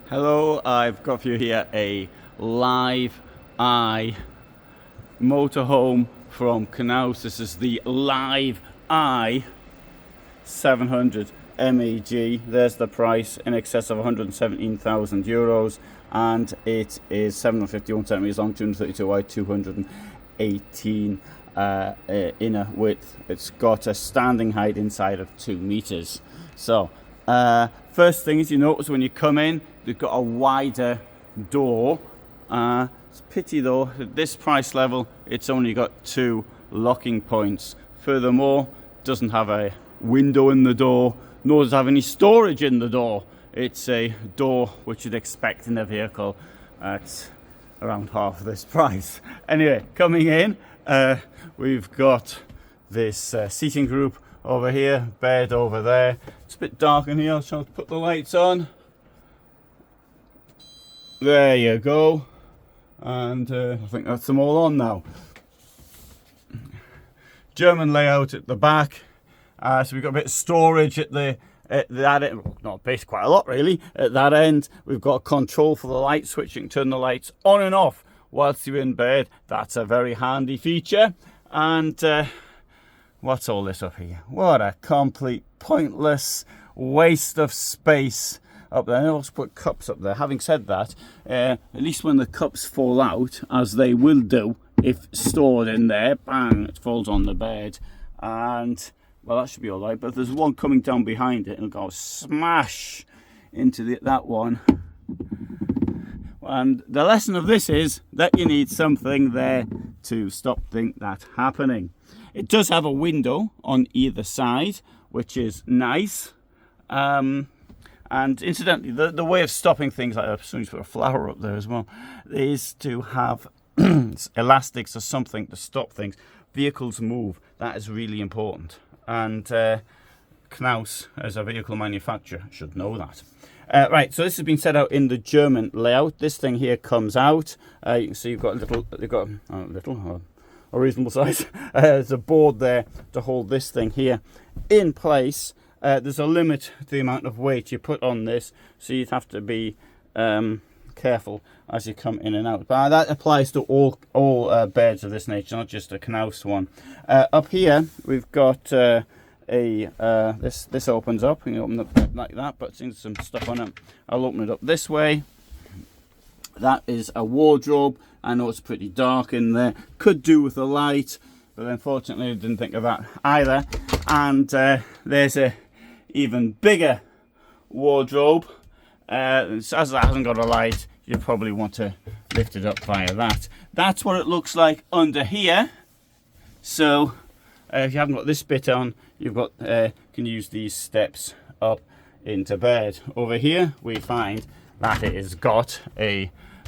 Hello, I've got for you here a Live Eye motorhome from Knaus. This is the Live Eye 700 MAG. There's the price, in excess of 117,000 euros, and it is 751 centimeters long, 232 wide, 218 inner width. It's got a standing height inside of 2 meters. So first thing is, you notice when you come in, they've got a wider door. It's a pity though, at this price level, it's only got 2 locking points. Furthermore, it doesn't have a window in the door, nor does it have any storage in the door. It's a door which you'd expect in a vehicle at around half this price. Anyway, coming in, we've got this seating group over here, bed over there. It's a bit dark in here, I'll try to put the lights on. There you go. And I think that's them all on now. German layout at the back. So we've got a bit of storage at that end. Well, not basically quite a lot really. At that end, we've got a control for the light switch. You can turn the lights on and off whilst you're in bed. That's a very handy feature. And what's all this up here? What a complete pointless waste of space up there. I also put cups up there. Having said that, at least when the cups fall out, as they will do if stored in there, bang, it falls on the bed, and well, that should be all right. But if there's one coming down behind it, it'll go smash into that one. And the lesson of this is that you need something there to stop that happening. It does have a window on either side, which is nice. And incidentally, the way of stopping things like that, as soon as you put a flower up there as well, is to have elastics or something to stop things. Vehicles move. That is really important. And Knaus, as a vehicle manufacturer, should know that. Right, so this has been set out in the German layout. This thing here comes out. You can see you've got a reasonable size. There's a board there to hold this thing here in place. There's a limit to the amount of weight you put on this, so you'd have to be careful as you come in and out. But that applies to all beds of this nature, not just a Knaus one. Up here we've got this opens up. You can open it like that, but since some stuff on it, I'll open it up this way. That is a wardrobe. I know it's pretty dark in there. Could do with a light, but unfortunately I didn't think of that either. And there's a even bigger wardrobe. As that hasn't got a light, you probably want to lift it up via that. That's what it looks like under here. So if you haven't got this bit on, you've got can use these steps up into bed. Over here we find that it has got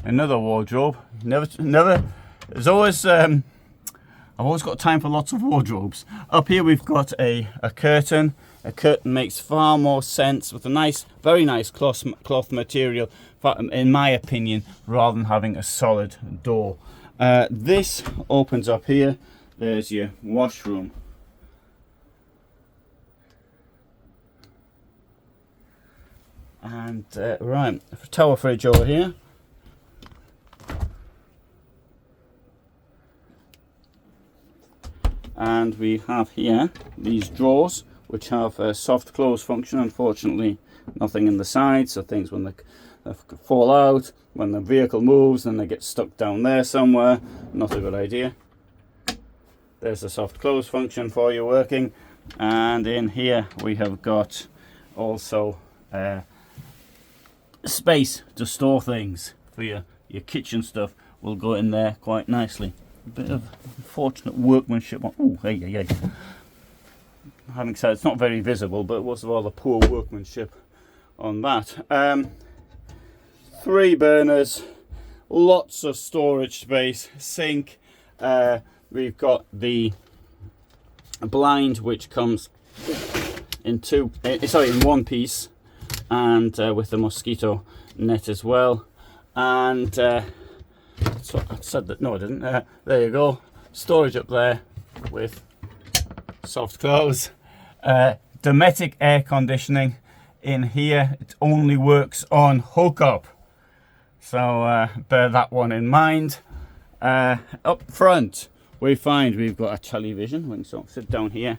another wardrobe. There's always I've always got time for lots of wardrobes. Up here we've got a curtain. A curtain makes far more sense with a nice, very nice cloth material, in my opinion, rather than having a solid door. This opens up here. There's your washroom. And right, a tower fridge over here. And we have here these drawers, which have a soft close function. Unfortunately, nothing in the side, so things when they fall out, when the vehicle moves, then they get stuck down there somewhere. Not a good idea. There's a soft close function for you working. And in here we have got also space to store things for your kitchen stuff. Will go in there quite nicely. A bit of unfortunate workmanship. Oh, hey. Having said it's not very visible, but it was rather poor workmanship on that. 3 burners, lots of storage space, sink. We've got the blind, which comes in one piece, and with the mosquito net as well. And so I said that, no I didn't. There you go, storage up there with soft close. Dometic air conditioning in here. It only works on hookup. So bear that one in mind. Up front, we find we've got a television. We can sort of sit down here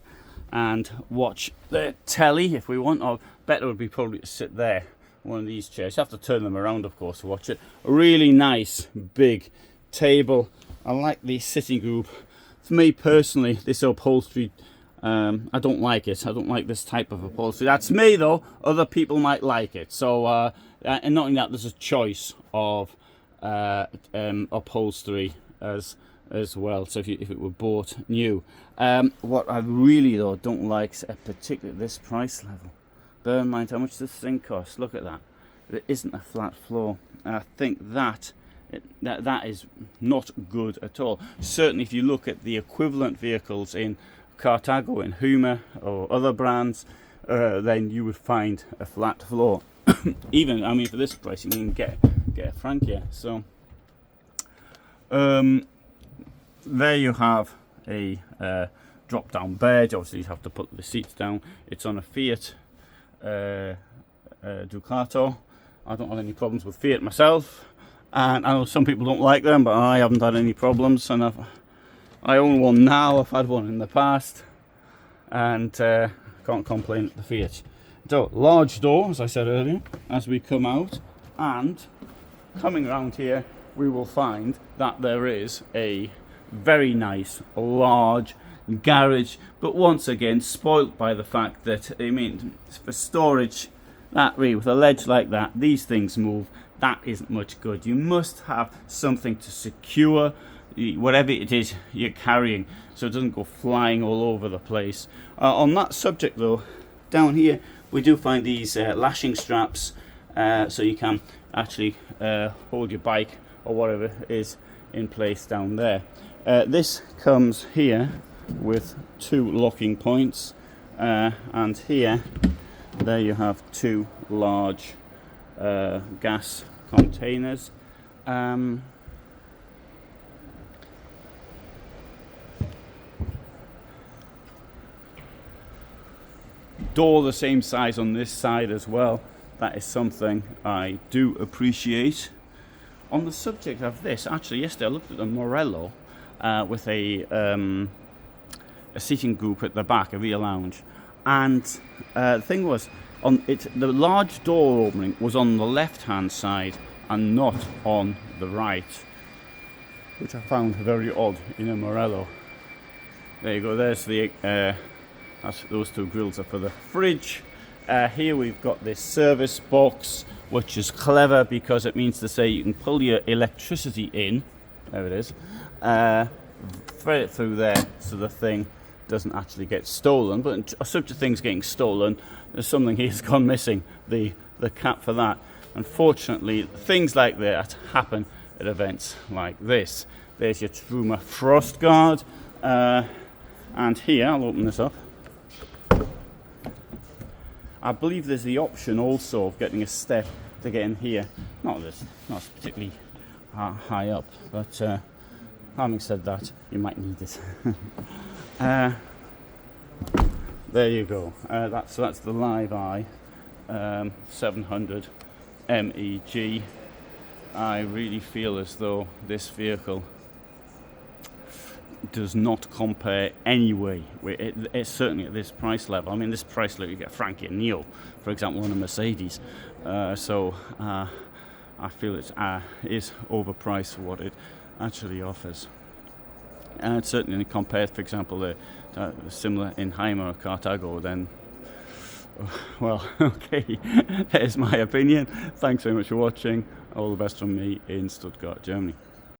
and watch the telly if we want, or better would be probably to sit there, one of these chairs. You have to turn them around, of course, to watch it. A really nice big table. I like the sitting group. For me personally, this upholstery, I don't like it. I don't like this type of upholstery. That's me though. Other people might like it. So, and not only that, there's a choice of upholstery as well. So if it were bought new, what I really though don't like, particularly at this price level. Bear in mind how much this thing costs. Look at that. There isn't a flat floor. I think that is not good at all. Certainly, if you look at the equivalent vehicles in Cartago and Huma or other brands, then you would find a flat floor. Even, I mean, for this price, you can get a Frankia. So, there you have a drop-down bed. Obviously, you have to put the seats down. It's on a Fiat Ducato. I don't have any problems with Fiat myself, and I know some people don't like them, but I haven't had any problems, and I own one now. I've had one in the past, and can't complain at the Fiat. So large door, as I said earlier, as we come out, and coming around here we will find that there is a very nice large garage, but once again spoilt by the fact that, I mean, for storage, that really, with a ledge like that, these things move. That isn't much good. You must have something to secure whatever it is you're carrying, so it doesn't go flying all over the place. On that subject though, down here we do find these lashing straps, so you can actually hold your bike or whatever it is in place down there. This comes here with 2 locking points, and here, there you have 2 large gas containers. Door the same size on this side as well. That is something I do appreciate. On the subject of this, actually yesterday I looked at the Morello with a seating group at the back, a rear lounge, and the thing was, the large door opening was on the left hand side and not on the right, which I found very odd in a Morello. There you go, there's the those 2 grills are for the fridge. Here we've got this service box, which is clever because it means to say you can pull your electricity in, there it is, thread it through there so the thing doesn't actually get stolen. But subject to things getting stolen, there's something here's gone missing, the cap for that. Unfortunately, things like that happen at events like this. There's your Truma frost guard, and here, I'll open this up. I believe there's the option also of getting a step to get in here. Not particularly high up, but having said that, you might need it. There you go. That's the Live Eye 700 MEG. I really feel as though this vehicle does not compare anyway. It's certainly at this price level. I mean, this price level, you get Frankie and Neo, for example, on a Mercedes. So I feel it is overpriced for what it actually offers. And certainly compared, for example, similar in Hima or Cartago, then, well, okay, that is my opinion. Thanks very much for watching. All the best from me in Stuttgart, Germany.